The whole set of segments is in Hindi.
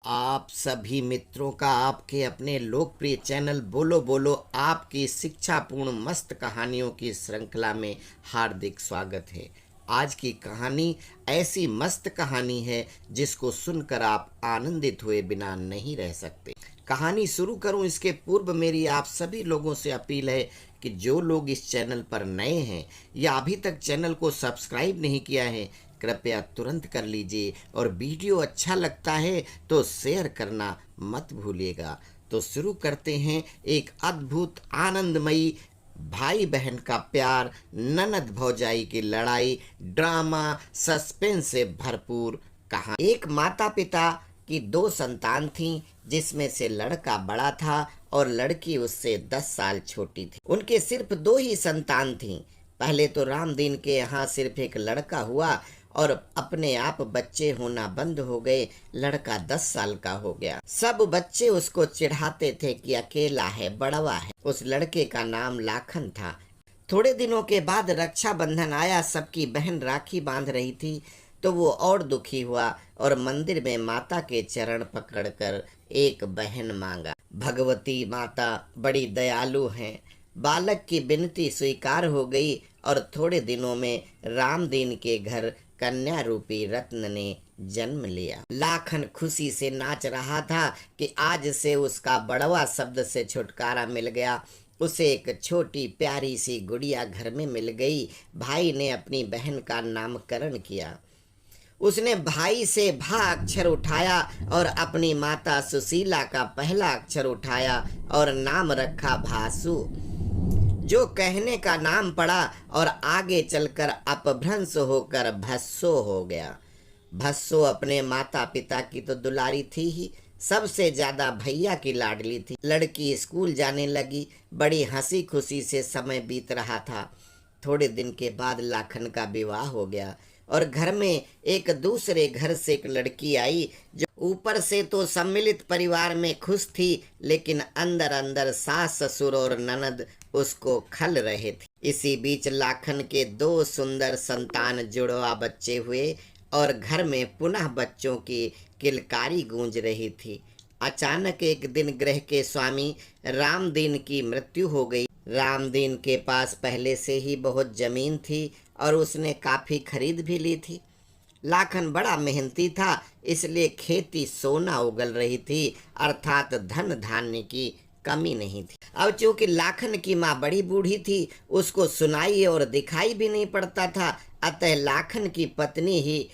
आप सभी मित्रों का आपके अपने लोकप्रिय चैनल बोलो बोलो आपकी शिक्षापूर्ण मस्त कहानियों की श्रृंखला में हार्दिक स्वागत है। आज की कहानी ऐसी मस्त कहानी है जिसको सुनकर आप आनंदित हुए बिना नहीं रह सकते। कहानी शुरू करूं इसके पूर्व मेरी आप सभी लोगों से अपील है कि जो लोग इस चैनल पर नए हैं या अभी तक चैनल को सब्सक्राइब नहीं किया है, कृपया तुरंत कर लीजिए और वीडियो अच्छा लगता है तो शेयर करना मत भूलिएगा। तो शुरू करते हैं एक अद्भुत आनंदमयी भाई बहन का प्यार, ननद भौजाई की लड़ाई, ड्रामा, सस्पेंस से भरपूर कहानी। एक माता पिता की दो संतान थीं, जिसमें से लड़का बड़ा था और लड़की उससे 10 साल छोटी थी। उनके सिर्फ दो ही संतान थीं। पहले तो रामदीन के यहाँ सिर्फ एक लड़का हुआ और अपने आप बच्चे होना बंद हो गए। लड़का 10 साल का हो गया। सब बच्चे उसको चिढ़ाते थे कि अकेला है, बड़वा है। उस लड़के का नाम लाखन था। थोड़े दिनों के बाद रक्षाबंधन आया। सबकी बहन राखी बांध रही थी तो वो और दुखी हुआ और मंदिर में माता के चरण पकड़कर एक बहन मांगा। भगवती माता बड़ी दयालु हैं। बालक की विनती स्वीकार हो गई और थोड़े दिनों में रामदीन के घर कन्या रूपी रत्न ने जन्म लिया। लाखन खुशी से नाच रहा था कि आज से उसका बड़वा शब्द से छुटकारा मिल गया। उसे एक छोटी प्यारी सी गुड़िया घर में मिल गई। भाई ने अपनी बहन का नामकरण किया। उसने भाई से भा अक्षर उठाया और अपनी माता सुशीला का पहला अक्षर उठाया और नाम रखा भासु, जो कहने का नाम पड़ा और आगे चलकर अपभ्रंश होकर भस्सो हो गया। भस्सो अपने माता पिता की तो दुलारी थी ही, सबसे ज्यादा भैया की लाडली थी। लड़की स्कूल जाने लगी। बड़ी हंसी खुशी से समय बीत रहा था। थोड़े दिन के बाद लाखन का विवाह हो गया और घर में एक दूसरे घर से एक लड़की आई, जो ऊपर से तो सम्मिलित परिवार में खुश थी, लेकिन अंदर अंदर सास ससुर और ननद उसको खल रहे थे। इसी बीच लाखन के दो सुंदर संतान जुड़वा बच्चे हुए और घर में पुनः बच्चों की किलकारी गूंज रही थी। अचानक एक दिन गृह के स्वामी रामदीन की मृत्यु हो गई। रामदीन के पास पहले से ही बहुत जमीन थी और उसने काफी खरीद भी ली थी। लाखन बड़ा मेहनती था, इसलिए खेती सोना उगल रही थी, अर्थात धन धान्य की कमी नहीं थी। अब चूंकि लाखन की माँ बड़ी बूढ़ी थी, उसको सुनाई और दिखाई भी नहीं पड़ता था, अतः लाखन की पत्नी ही,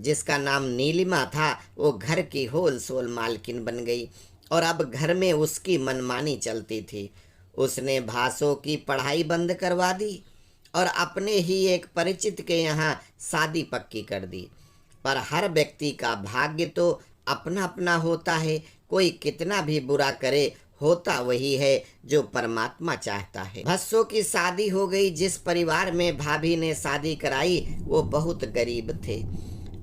जिसका नाम नीलिमा था, वो घर की होलसेल मालकिन बन गई और अब घर में उसकी मनमानी चलती थी। उसने भासो की पढ़ाई बंद करवा दी और अपने ही एक परिचित के यहाँ शादी पक्की कर दी। पर हर व्यक्ति का भाग्य तो अपना अपना होता है। कोई कितना भी बुरा करे, होता वही है जो परमात्मा चाहता है। भस्सो की शादी हो गई। जिस परिवार में भाभी ने शादी कराई वो बहुत गरीब थे।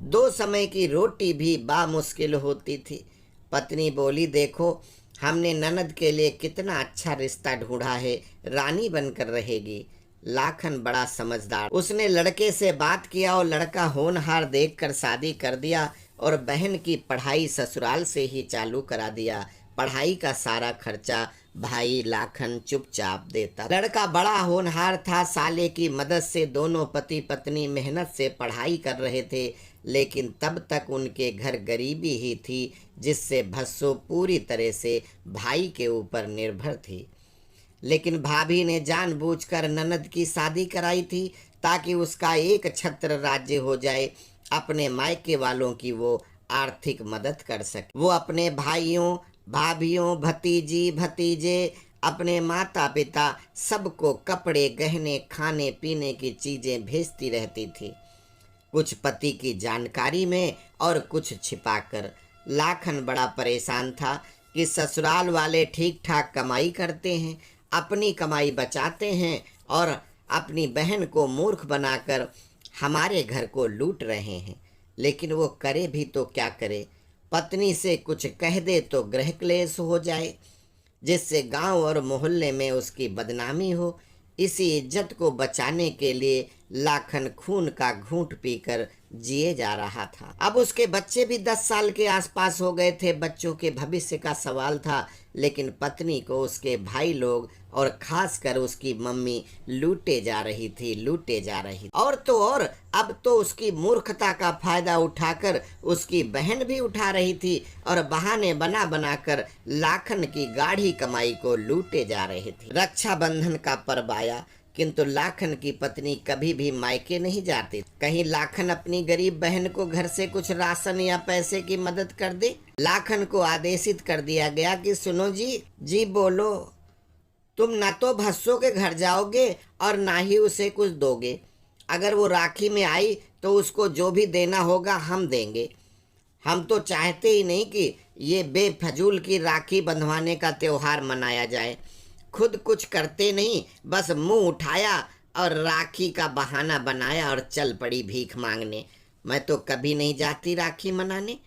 2 समय की रोटी भी बामुश्किल होती थी। पत्नी बोली, देखो हमने ननद के लिए कितना अच्छा रिश्ता ढूंढा है, रानी बनकर रहेगी। लाखन बड़ा समझदार, उसने लड़के से बात किया और लड़का होनहार देखकर शादी कर दिया और बहन की पढ़ाई ससुराल से ही चालू करा दिया। पढ़ाई का सारा खर्चा भाई लाखन चुपचाप देता। लड़का बड़ा होनहार था। साले की मदद से दोनों पति पत्नी मेहनत से पढ़ाई कर रहे थे, लेकिन तब तक उनके घर गरीबी ही थी, जिससे भस्सो पूरी तरह से भाई के ऊपर निर्भर थी। लेकिन भाभी ने जानबूझकर ननद की शादी कराई थी ताकि उसका एक छत्र राज्य हो जाए। अपने मायके वालों की वो आर्थिक मदद कर सके। वो अपने भाइयों भाभियों, भतीजी भतीजे, अपने माता पिता सबको कपड़े गहने खाने पीने की चीजें भेजती रहती थी, कुछ पति की जानकारी में और कुछ छिपाकर। लाखन बड़ा परेशान था कि ससुराल वाले ठीक ठाक कमाई करते हैं, अपनी कमाई बचाते हैं और अपनी बहन को मूर्ख बनाकर हमारे घर को लूट रहे हैं, लेकिन वो करे भी तो क्या करे। पत्नी से कुछ कह दे तो गृह क्लेश हो जाए, जिससे गांव और मोहल्ले में उसकी बदनामी हो। इसी इज्जत को बचाने के लिए लाखन खून का घूंट पीकर जिए जा रहा था। अब उसके बच्चे भी 10 साल के आसपास हो गए थे। बच्चों के भविष्य का सवाल था, लेकिन पत्नी को उसके भाई लोग और खासकर उसकी मम्मी लूटे जा रही थी। और तो और अब तो उसकी मूर्खता का फायदा उठाकर उसकी बहन भी उठा रही थी और बहाने बना बनाकर लाखन की गाढ़ी कमाई को लूटे जा रही थी। रक्षाबंधन का पर्व आया, किंतु लाखन की पत्नी कभी भी मायके नहीं जाती। कहीं लाखन अपनी गरीब बहन को घर से कुछ राशन या पैसे की मदद कर दे। लाखन को आदेशित कर दिया गया कि सुनो जी बोलो, तुम न तो भस्सो के घर जाओगे और ना ही उसे कुछ दोगे। अगर वो राखी में आई तो उसको जो भी देना होगा हम देंगे। हम तो चाहते ही नहीं कि ये बेफजूल की राखी बंधवाने का त्योहार मनाया जाए। खुद कुछ करते नहीं, बस मुंह उठाया और राखी का बहाना बनाया और चल पड़ी भीख मांगने। मैं तो कभी नहीं जाती राखी मनाने।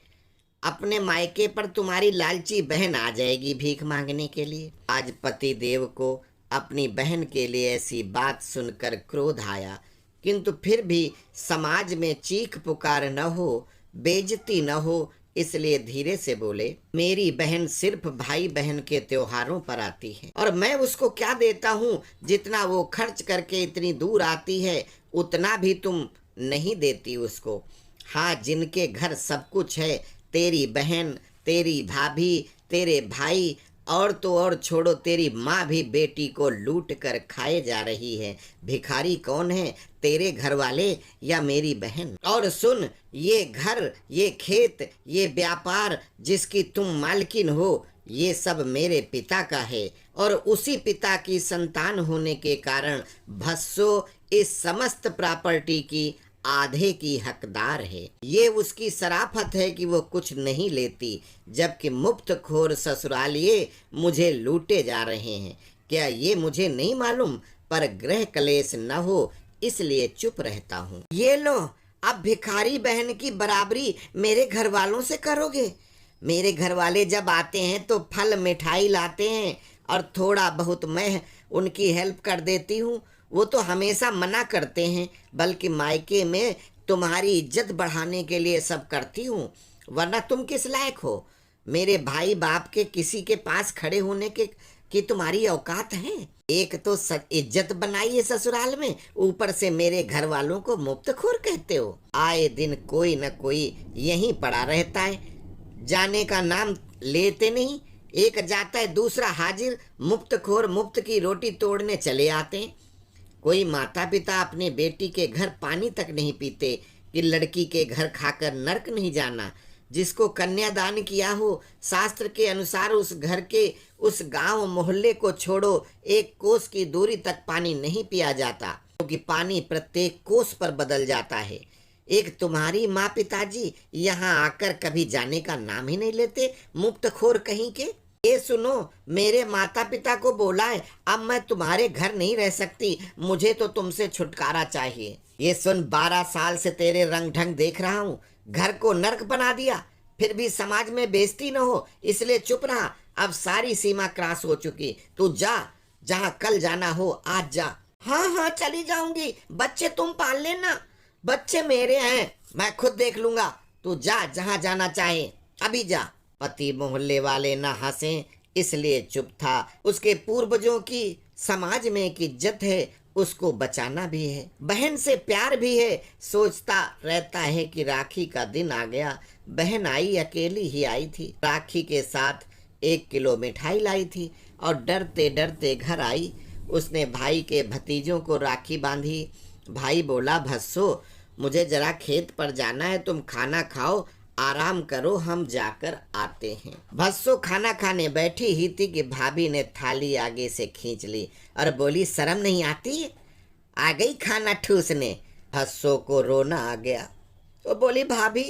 अपने मायके पर तुम्हारी लालची बहन आ जाएगी भीख मांगने के लिए। आज पति देव को अपनी बहन के लिए ऐसी बात सुनकर क्रोध आया, किंतु फिर भी समाज में चीख पुकार न हो, बेइज्जती न हो, इसलिए धीरे से बोले, मेरी बहन सिर्फ भाई बहन के त्योहारों पर आती है और मैं उसको क्या देता हूँ। जितना वो खर्च करके इतनी दूर आती है उतना भी तुम नहीं देती उसको। हाँ, जिनके घर सब कुछ है, तेरी बहन, तेरी भाभी, तेरे भाई और तो और छोड़ो, तेरी माँ भी बेटी को लूट कर खाए जा रही है। भिखारी कौन है, तेरे घर वाले या मेरी बहन? और सुन, ये घर, ये खेत, ये व्यापार जिसकी तुम मालकिन हो, ये सब मेरे पिता का है और उसी पिता की संतान होने के कारण भस्सो इस समस्त प्रॉपर्टी की आधे की हकदार है। ये उसकी शराफत है कि वो कुछ नहीं लेती, जबकि मुफ्तखोर ससुरालिये मुझे लूटे जा रहे हैं। क्या ये मुझे नहीं मालूम? पर गृह कलेश न हो इसलिए चुप रहता हूँ। ये लो, अब भिखारी बहन की बराबरी मेरे घर वालों से करोगे? मेरे घर वाले जब आते हैं तो फल मिठाई लाते हैं और थोड़ा बहुत मैं उनकी हेल्प कर देती हूँ। वो तो हमेशा मना करते हैं, बल्कि मायके में तुम्हारी इज्जत बढ़ाने के लिए सब करती हूँ, वरना तुम किस लायक हो? मेरे भाई बाप के किसी के पास खड़े होने के की तुम्हारी औकात है? एक तो इज्जत बनाई है ससुराल में, ऊपर से मेरे घर वालों को मुफ्तखोर कहते हो। आए दिन कोई न कोई यहीं पड़ा रहता है, जाने का नाम लेते नहीं। एक जाता है, दूसरा हाजिर, मुफ्तखोर मुफ्त की रोटी तोड़ने चले आते हैं। कोई माता पिता अपने बेटी के घर पानी तक नहीं पीते कि लड़की के घर खाकर नर्क नहीं जाना। जिसको कन्यादान किया हो, शास्त्र के अनुसार उस घर के, उस गांव मोहल्ले को छोड़ो, 1 कोस की दूरी तक पानी नहीं पिया जाता, क्योंकि पानी प्रत्येक कोस पर बदल जाता है। एक तुम्हारी माँ पिताजी यहाँ आकर कभी जाने का नाम ही नहीं लेते, मुफ्तखोर कहीं के। ये सुनो, मेरे माता पिता को बोला है, अब मैं तुम्हारे घर नहीं रह सकती, मुझे तो तुमसे छुटकारा चाहिए। ये सुन, 12 साल से तेरे रंग ढंग देख रहा हूँ, घर को नर्क बना दिया, फिर भी समाज में बेइज्जती न हो इसलिए चुप रहा। अब सारी सीमा क्रॉस हो चुकी, तू जा, जहाँ कल जाना हो आज जा। हाँ चली जाऊंगी, बच्चे तुम पाल लेना, बच्चे मेरे हैं, मैं खुद देख लूंगा, तू जा जहाँ जाना चाहे, अभी जा। पति मोहल्ले वाले न हंसे इसलिए चुप था। उसके पूर्वजों की समाज में एक इज्जत है, उसको बचाना भी है, बहन से प्यार भी है। सोचता रहता है कि राखी का दिन आ गया। बहन आई, अकेली ही आई थी, राखी के साथ 1 किलो मिठाई लाई थी और डरते डरते घर आई। उसने भाई के भतीजों को राखी बांधी। भाई बोला, भस्सो मुझे जरा खेत पर जाना है, तुम खाना खाओ, आराम करो, हम जाकर आते हैं। भस्सो खाना खाने बैठी ही थी कि भाभी ने थाली आगे से खींच ली और बोली, शर्म नहीं आती? आ गई खाना ठूसने। भस्सो को रोना आ गया। तो बोली, भाभी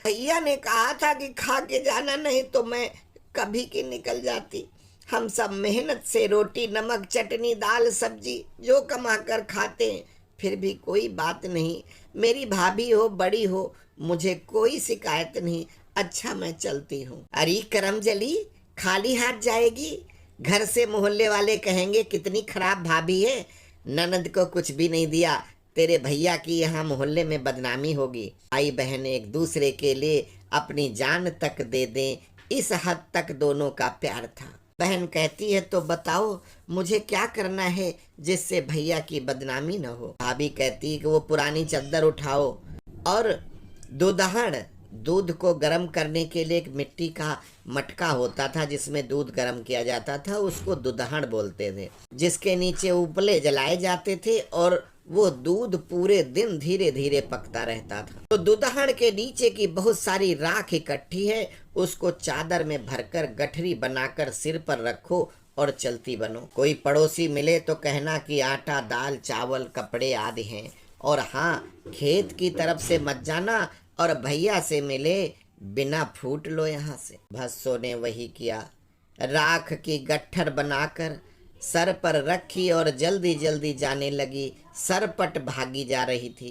भैया ने कहा था कि खा के जाना, नहीं तो मैं कभी की निकल जाती। हम सब मेहनत से रोटी नमक चटनी दाल सब्जी जो कमा कर खाते हैं, फिर भी कोई बात नहीं। मेरी भाभी हो बड़ी हो, मुझे कोई शिकायत नहीं। अच्छा मैं चलती हूँ। अरे करमजली, खाली हाथ जाएगी? घर से मोहल्ले वाले कहेंगे कितनी खराब भाभी है, ननद को कुछ भी नहीं दिया, तेरे भैया की यहाँ मोहल्ले में बदनामी होगी। भाई बहन एक दूसरे के लिए अपनी जान तक दे दें, इस हद तक दोनों का प्यार था। बहन कहती है तो बताओ मुझे क्या करना है जिससे भैया की बदनामी न हो। भाभी कहती है कि वो पुरानी चादर उठाओ और दूधहड़, दूध को गर्म करने के लिए एक मिट्टी का मटका होता था जिसमें दूध गर्म किया जाता था, उसको दूधहड़ बोलते थे, जिसके नीचे उपले जलाए जाते थे और वो दूध पूरे दिन धीरे धीरे पकता रहता था। तो दूधहड़ के नीचे की बहुत सारी राख इकट्ठी है, उसको चादर में भरकर गठरी बनाकर सिर पर रखो और चलती बनो। कोई पड़ोसी मिले तो कहना कि आटा दाल चावल कपड़े आदि हैं, और हाँ खेत की तरफ से मत जाना, और भैया से मिले बिना फूट लो यहाँ से। भस्सो ने वही किया, राख की गट्ठर बनाकर सर पर रखी और जल्दी जल्दी जाने लगी। सरपट भागी जा रही थी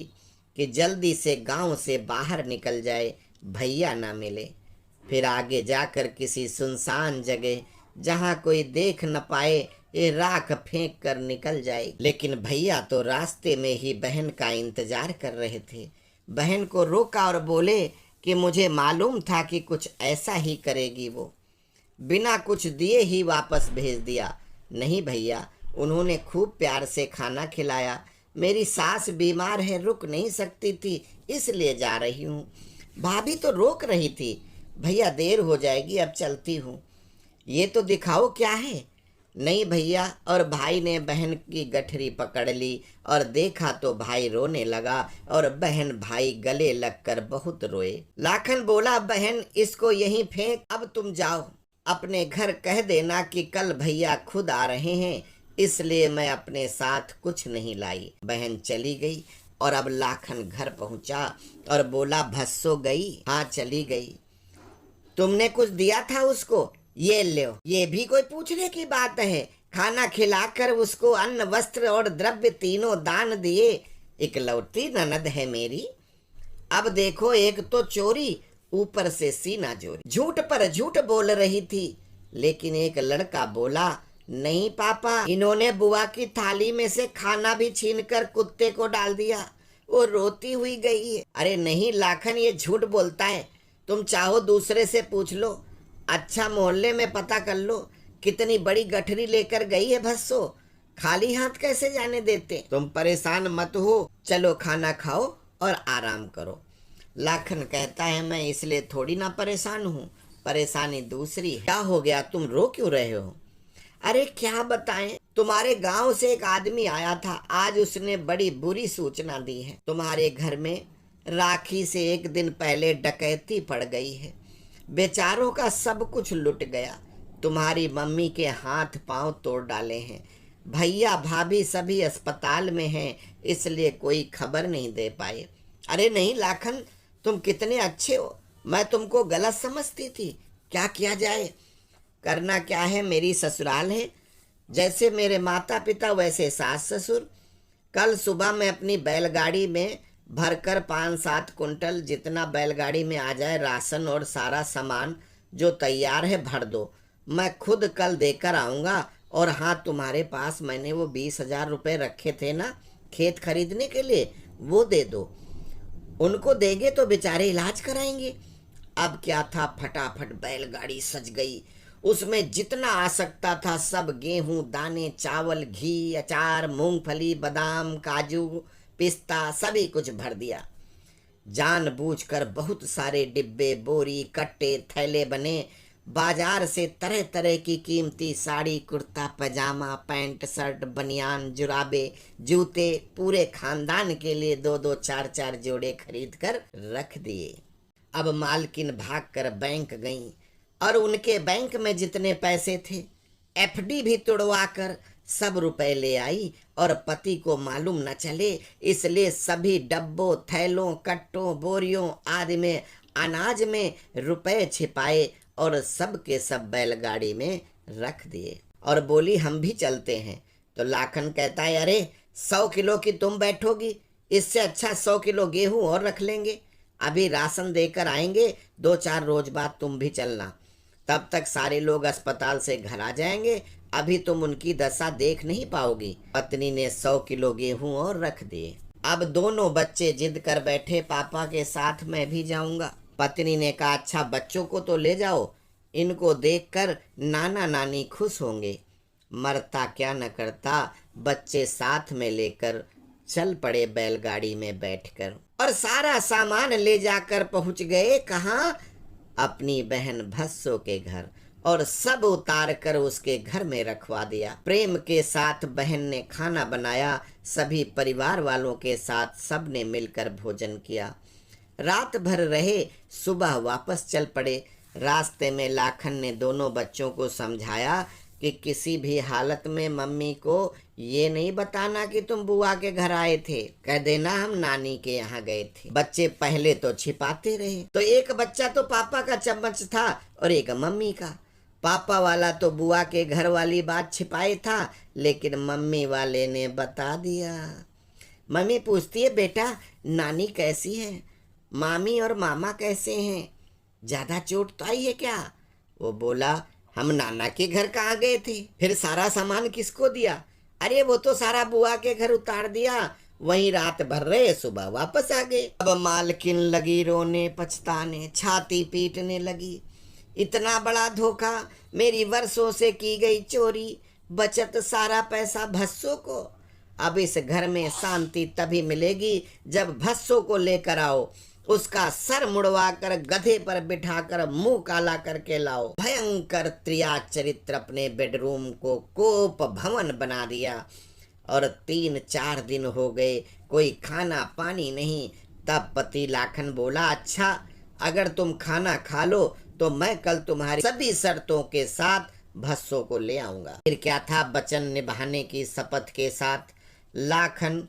कि जल्दी से गांव से बाहर निकल जाए, भैया ना मिले। फिर आगे जाकर किसी सुनसान जगह जहां कोई देख न पाए ये राख फेंक कर निकल जाए। लेकिन भैया तो रास्ते में ही बहन का इंतजार कर रहे थे। बहन को रोका और बोले कि मुझे मालूम था कि कुछ ऐसा ही करेगी वो। बिना कुछ दिए ही वापस भेज दिया। नहीं भैया, उन्होंने खूब प्यार से खाना खिलाया। मेरी सास बीमार है, रुक नहीं सकती थी, इसलिए जा रही हूँ। भाभी तो रोक रही थी, भैया देर हो जाएगी, अब चलती हूँ। ये तो दिखाओ क्या है। नहीं भैया, और भाई ने बहन की गठरी पकड़ ली और देखा तो भाई रोने लगा और बहन भाई गले लगकर बहुत रोए। लाखन बोला, बहन इसको यहीं फेंक, अब तुम जाओ अपने घर, कह देना कि कल भैया खुद आ रहे हैं, इसलिए मैं अपने साथ कुछ नहीं लाई। बहन चली गई और अब लाखन घर पहुंचा और बोला, भस्सो गई? हाँ चली गई। तुमने कुछ दिया था उसको? ये लो। ये भी कोई पूछने की बात है? खाना खिलाकर उसको अन्न वस्त्र और द्रव्य तीनों दान दिए। इकलौती ननद है मेरी। अब देखो, एक तो चोरी, ऊपर से सीना जोरी। झूठ पर झूठ बोल रही थी। लेकिन एक लड़का बोला, नहीं पापा, इन्होंने बुआ की थाली में से खाना भी छीनकर कुत्ते को डाल दिया, वो रोती हुई गई है। अरे नहीं लाखन, ये झूठ बोलता है, तुम चाहो दूसरे से पूछ लो। अच्छा मोहल्ले में पता कर लो, कितनी बड़ी गठरी लेकर गई है भस्सो, खाली हाथ कैसे जाने देते। तुम परेशान मत हो, चलो खाना खाओ और आराम करो। लाखन कहता है, मैं इसलिए थोड़ी ना परेशान हूँ, परेशानी दूसरी है। क्या हो गया, तुम रो क्यों रहे हो? अरे क्या बताएं, तुम्हारे गांव से एक आदमी आया था, आज उसने बड़ी बुरी सूचना दी है। तुम्हारे घर में राखी से एक दिन पहले डकैती पड़ गई है, बेचारों का सब कुछ लुट गया। तुम्हारी मम्मी के हाथ पांव तोड़ डाले हैं, भैया भाभी सभी अस्पताल में हैं, इसलिए कोई खबर नहीं दे पाए। अरे नहीं लाखन, तुम कितने अच्छे हो, मैं तुमको गलत समझती थी। क्या किया जाए? करना क्या है, मेरी ससुराल है, जैसे मेरे माता पिता वैसे सास ससुर। कल सुबह मैं अपनी बैलगाड़ी में भरकर 5-7 कुंटल जितना बैलगाड़ी में आ जाए राशन और सारा सामान जो तैयार है भर दो। मैं खुद कल देकर आऊँगा। और हाँ, तुम्हारे पास मैंने वो 20,000 रुपये रखे थे ना खेत खरीदने के लिए, वो दे दो। उनको देंगे तो बेचारे इलाज कराएंगे। अब क्या था, फटाफट बैलगाड़ी सज गई। उसमें जितना आ सकता था सब गेहूं दाने, चावल, घी, अचार, मूंगफली, बादाम, काजू, पिस्ता सभी कुछ भर दिया। जानबूझकर बहुत सारे डिब्बे, बोरी, कट्टे, थैले बने। बाजार से तरह तरह की कीमती साड़ी, कुर्ता, पजामा, पैंट, शर्ट, बनियान, जुराबे, जूते पूरे खानदान के लिए 2-2, 4-4 जोड़े खरीद कर रख दिए। अब मालकिन भागकर बैंक गईं और उनके बैंक में जितने पैसे थे एफडी भी तुड़वा कर सब रुपए ले आई और पति को मालूम न चले, इसलिए सभी डब्बों, थैलों, कट्टों, बोरियों आदि में अनाज में रुपए छिपाए और सब के सब बैलगाड़ी में रख दिए। और बोली, हम भी चलते हैं। तो लाखन कहता है, अरे 100 किलो की तुम बैठोगी, इससे अच्छा 100 किलो गेहूं और रख लेंगे, अभी राशन देकर आएंगे, 2-4 रोज बाद तुम भी चलना, तब तक सारे लोग अस्पताल से घर आ जाएंगे, अभी तुम उनकी दशा देख नहीं पाओगी। पत्नी ने 100 किलो गेहूं और रख दिए। अब दोनों बच्चे जिद कर बैठे, पापा के साथ मैं भी जाऊंगा। पत्नी ने कहा, अच्छा बच्चों को तो ले जाओ, इनको देखकर नाना नानी खुश होंगे। मरता क्या न करता, बच्चे साथ में लेकर चल पड़े बैलगाड़ी में बैठकर, और सारा सामान ले जाकर पहुंच गए कहाँ? अपनी बहन भस्सो के घर, और सब उतार कर उसके घर में रखवा दिया। प्रेम के साथ बहन ने खाना बनाया, सभी परिवार वालों के साथ सबने मिलकर भोजन किया। रात भर रहे, सुबह वापस चल पड़े। रास्ते में लाखन ने दोनों बच्चों को समझाया कि किसी भी हालत में मम्मी को ये नहीं बताना कि तुम बुआ के घर आए थे, कह देना हम नानी के यहाँ गए थे। बच्चे पहले तो छिपाते रहे, तो एक बच्चा तो पापा का चम्मच था और एक मम्मी का। पापा वाला तो बुआ के घर वाली बात छिपाए था, लेकिन मम्मी वाले ने बता दिया। मम्मी पूछती है, बेटा नानी कैसी है, मामी और मामा कैसे हैं, ज्यादा चोट तो आई है क्या? वो बोला, हम नाना के घर कहाँ गए थे, फिर सारा सामान किसको दिया? अरे वो तो सारा बुआ के घर उतार दिया, वहीं रात भर रहे, सुबह वापस आ गए। अब मालकिन लगी रोने पछताने, छाती पीटने लगी। इतना बड़ा धोखा, मेरी वर्षों से की गई चोरी, बचत सारा पैसा भस्सों को। अब इस घर में शांति तभी मिलेगी जब भस्सों को लेकर आओ, उसका सर मुड़वा कर गधे पर बिठाकर मुंह काला करके लाओ। भयंकर त्रिया चरित्र अपने बेडरूम को कोप भवन बना दिया, और 3-4 दिन हो गए, कोई खाना पानी नहीं। तब पति लाखन बोला, अच्छा अगर तुम खाना खा लो तो मैं कल तुम्हारी सभी शर्तों के साथ भस्सों को ले आऊंगा। फिर क्या था, वचन निभाने की शपथ के साथ लाखन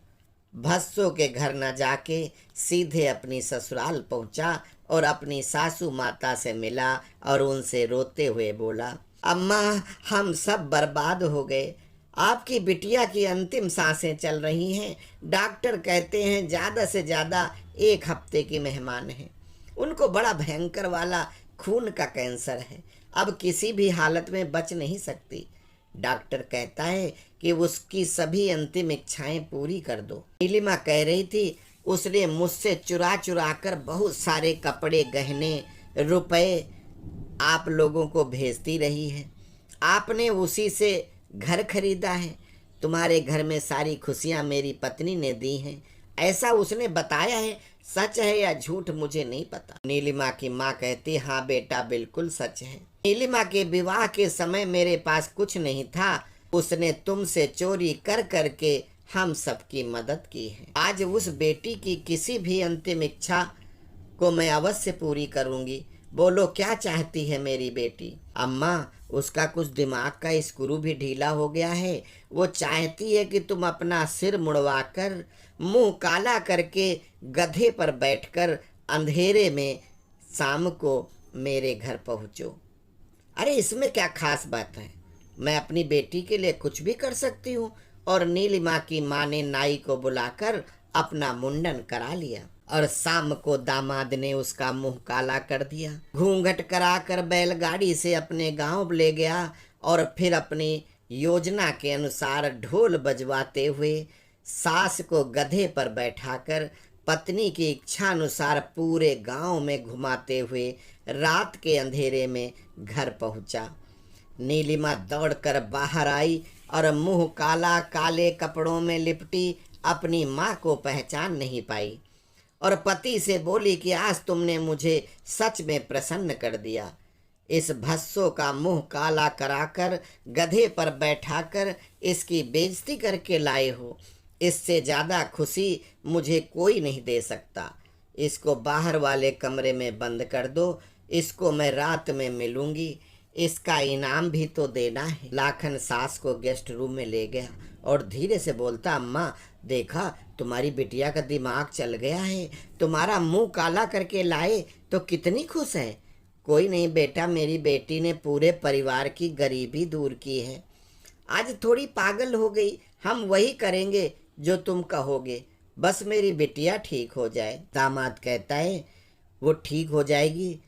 भस्सों के घर न जाके सीधे अपनी ससुराल पहुंचा और अपनी सासू माता से मिला और उनसे रोते हुए बोला, अम्मा हम सब बर्बाद हो गए, आपकी बिटिया की अंतिम सांसें चल रही हैं, डॉक्टर कहते हैं ज़्यादा से ज़्यादा 1 हफ्ते की मेहमान है, उनको बड़ा भयंकर वाला खून का कैंसर है, अब किसी भी हालत में बच नहीं सकती। डॉक्टर कहता है कि उसकी सभी अंतिम इच्छाएं पूरी कर दो। नीलिमा कह रही थी, उसने मुझसे चुरा चुरा कर बहुत सारे कपड़े, गहने, रुपए आप लोगों को भेजती रही है, आपने उसी से घर खरीदा है, तुम्हारे घर में सारी खुशियां मेरी पत्नी ने दी हैं, ऐसा उसने बताया है, सच है या झूठ मुझे नहीं पता। नीलिमा की माँ कहती, हाँ बेटा बिल्कुल सच है। नीलिमा के विवाह के समय मेरे पास कुछ नहीं था, उसने तुमसे चोरी कर करके हम सबकी मदद की है। आज उस बेटी की किसी भी अंतिम इच्छा को मैं अवश्य पूरी करूंगी। बोलो क्या चाहती है मेरी बेटी? अम्मा उसका कुछ दिमाग का स्क्रू भी ढीला हो गया है, वो चाहती है कि तुम अपना सिर मुड़वाकर मुंह काला करके गधे पर बैठकर अंधेरे में शाम को मेरे घर पहुंचो। अरे इसमें क्या खास बात है, मैं अपनी बेटी के लिए कुछ भी कर सकती हूँ। और नीलिमा की माँ ने नाई को बुलाकर अपना मुंडन करा लिया और शाम को दामाद ने उसका मुंह काला कर दिया, घूंघट कराकर बैलगाड़ी से अपने गांव ले गया और फिर अपनी योजना के अनुसार ढोल बजवाते हुए सास को गधे पर बैठाकर पत्नी की इच्छा अनुसार पूरे गांव में घुमाते हुए रात के अंधेरे में घर पहुंचा। नीलिमा दौड़कर बाहर आई और मुंह काला, काले कपड़ों में लिपटी अपनी माँ को पहचान नहीं पाई और पति से बोली कि आज तुमने मुझे सच में प्रसन्न कर दिया। इस भस्सों का मुंह काला कराकर गधे पर बैठाकर इसकी बेइज्जती करके लाए हो, इससे ज़्यादा खुशी मुझे कोई नहीं दे सकता। इसको बाहर वाले कमरे में बंद कर दो, इसको मैं रात में मिलूंगी, इसका इनाम भी तो देना है। लाखन सास को गेस्ट रूम में ले गया और धीरे से बोलता, अम्मा देखा तुम्हारी बिटिया का दिमाग चल गया है, तुम्हारा मुंह काला करके लाए तो कितनी खुश है। कोई नहीं बेटा, मेरी बेटी ने पूरे परिवार की गरीबी दूर की है। आज थोड़ी पागल हो गई, हम वही करेंगे जो तुम कहोगे, बस मेरी बिटिया ठीक हो जाए। दामाद कहता है वो ठीक हो जाएगी,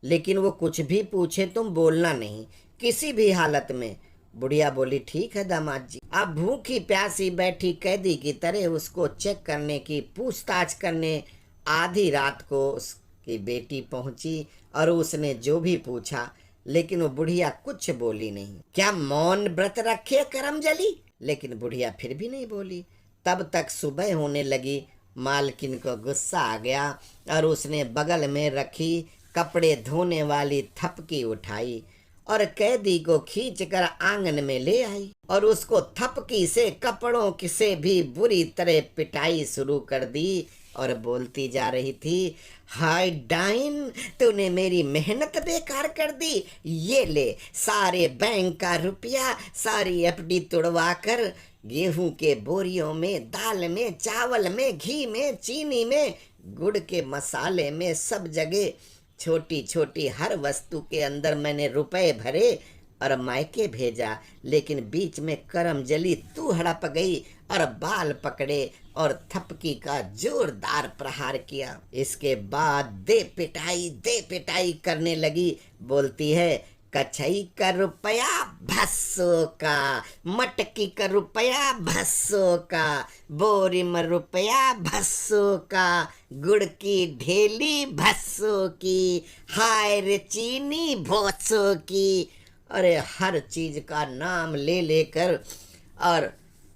लेकिन वो कुछ भी पूछे तुम बोलना नहीं, किसी भी हालत में बुढ़िया बोली, ठीक है दामाद जी। अब भूखी प्यासी बैठी कैदी की तरह उसको चेक करने की पूछताछ करने आधी रात को उसकी बेटी पहुंची और उसने जो भी पूछा, लेकिन वो बुढ़िया कुछ बोली नहीं। क्या मौन व्रत रखे करमजली? लेकिन बुढ़िया फिर भी नहीं बोली। तब तक सुबह होने लगी। मालकिन को गुस्सा आ गया और उसने बगल में रखी कपड़े धोने वाली थपकी उठाई और कैदी को खींचकर आंगन में ले आई और उसको थपकी से कपड़ों से भी बुरी तरह पिटाई शुरू कर दी और बोलती जा रही थी, हाय डाइन, तूने मेरी मेहनत बेकार कर दी। ये ले सारे बैंक का रुपया, सारी एफडी तुड़वा कर गेहूं के बोरियों में, दाल में, चावल में, घी में, चीनी में, गुड़ के मसाले में, सब जगह छोटी छोटी हर वस्तु के अंदर मैंने रुपए भरे और मायके भेजा। लेकिन बीच में करमजली तू हड़प गई और बाल पकड़े और थपकी का जोरदार प्रहार किया। इसके बाद दे पिटाई करने लगी। बोलती है, कछई का रुपया भस्सो का, मटकी का रुपया भस्सो का, बोरी में रुपया भस्सो का, गुड़ की ढेली भस्सो की, हाय रे चीनी भोसो की। अरे हर चीज का नाम ले लेकर और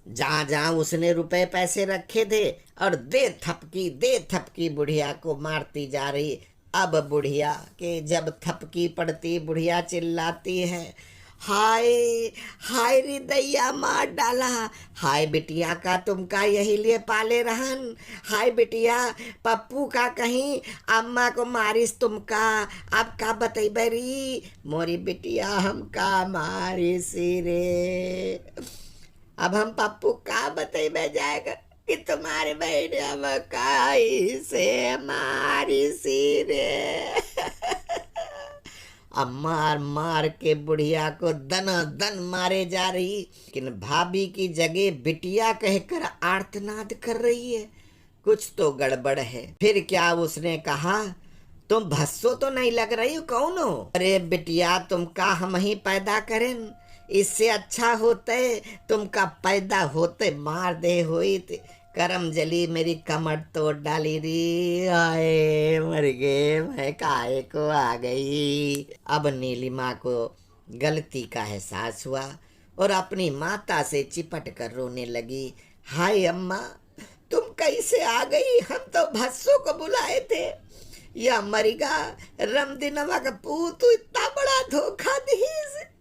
जहाँ जहाँ उसने रुपए पैसे रखे थे और दे थपकी बुढ़िया को मारती जा रही। अब बुढ़िया के जब थपकी पड़ती, बुढ़िया चिल्लाती है, हाय हाय रे दैया मार डाला, हाय बिटिया का तुमका यही लिए पाले रहन, हाय बिटिया पप्पू का कहीं अम्मा को मारिस तुमका, अब का बतैबे री मोरी बिटिया हमका मारिस रे। अब हम पप्पू का बतैबे जाएगा कि तुम्हारे बहन हम काई से मारी सी रे। अब मार मार के बुढ़िया को दन मारे जा रही, लेकिन भाभी की जगह बिटिया कहकर आर्तनाद कर रही है। कुछ तो गड़बड़ है। फिर क्या उसने कहा, तुम भस्सो तो नहीं लग रही हो, कौन हो? अरे बिटिया तुमका हम ही पैदा करें, इससे अच्छा होते तुमका पैदा होते मार दे हुई। करमजली मेरी कमर तोड़ डाली री, आए मर गए, मैं काहे को आ गई। अब नीलिमा को गलती का एहसास हुआ और अपनी माता से चिपट कर रोने लगी, हाय अम्मा तुम कैसे आ गई, हम तो भस्सों को बुलाए थे, या मरिगा रमदिनवा का पूत इतना बड़ा धोखा दी।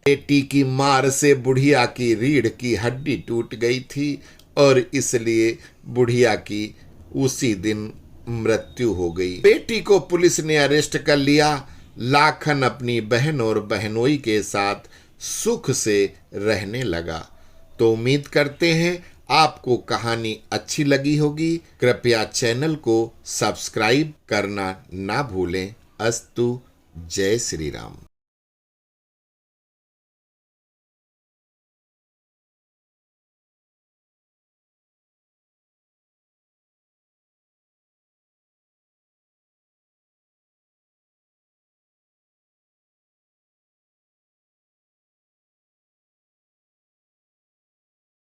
बेटी की मार से बुढ़िया की रीढ़ की हड्डी टूट गई थी और इसलिए बुढ़िया की उसी दिन मृत्यु हो गई। बेटी को पुलिस ने अरेस्ट कर लिया। लाखन अपनी बहन और बहनोई के साथ सुख से रहने लगा। तो उम्मीद करते हैं आपको कहानी अच्छी लगी होगी। कृपया चैनल को सब्सक्राइब करना ना भूलें। अस्तु। जय श्री राम।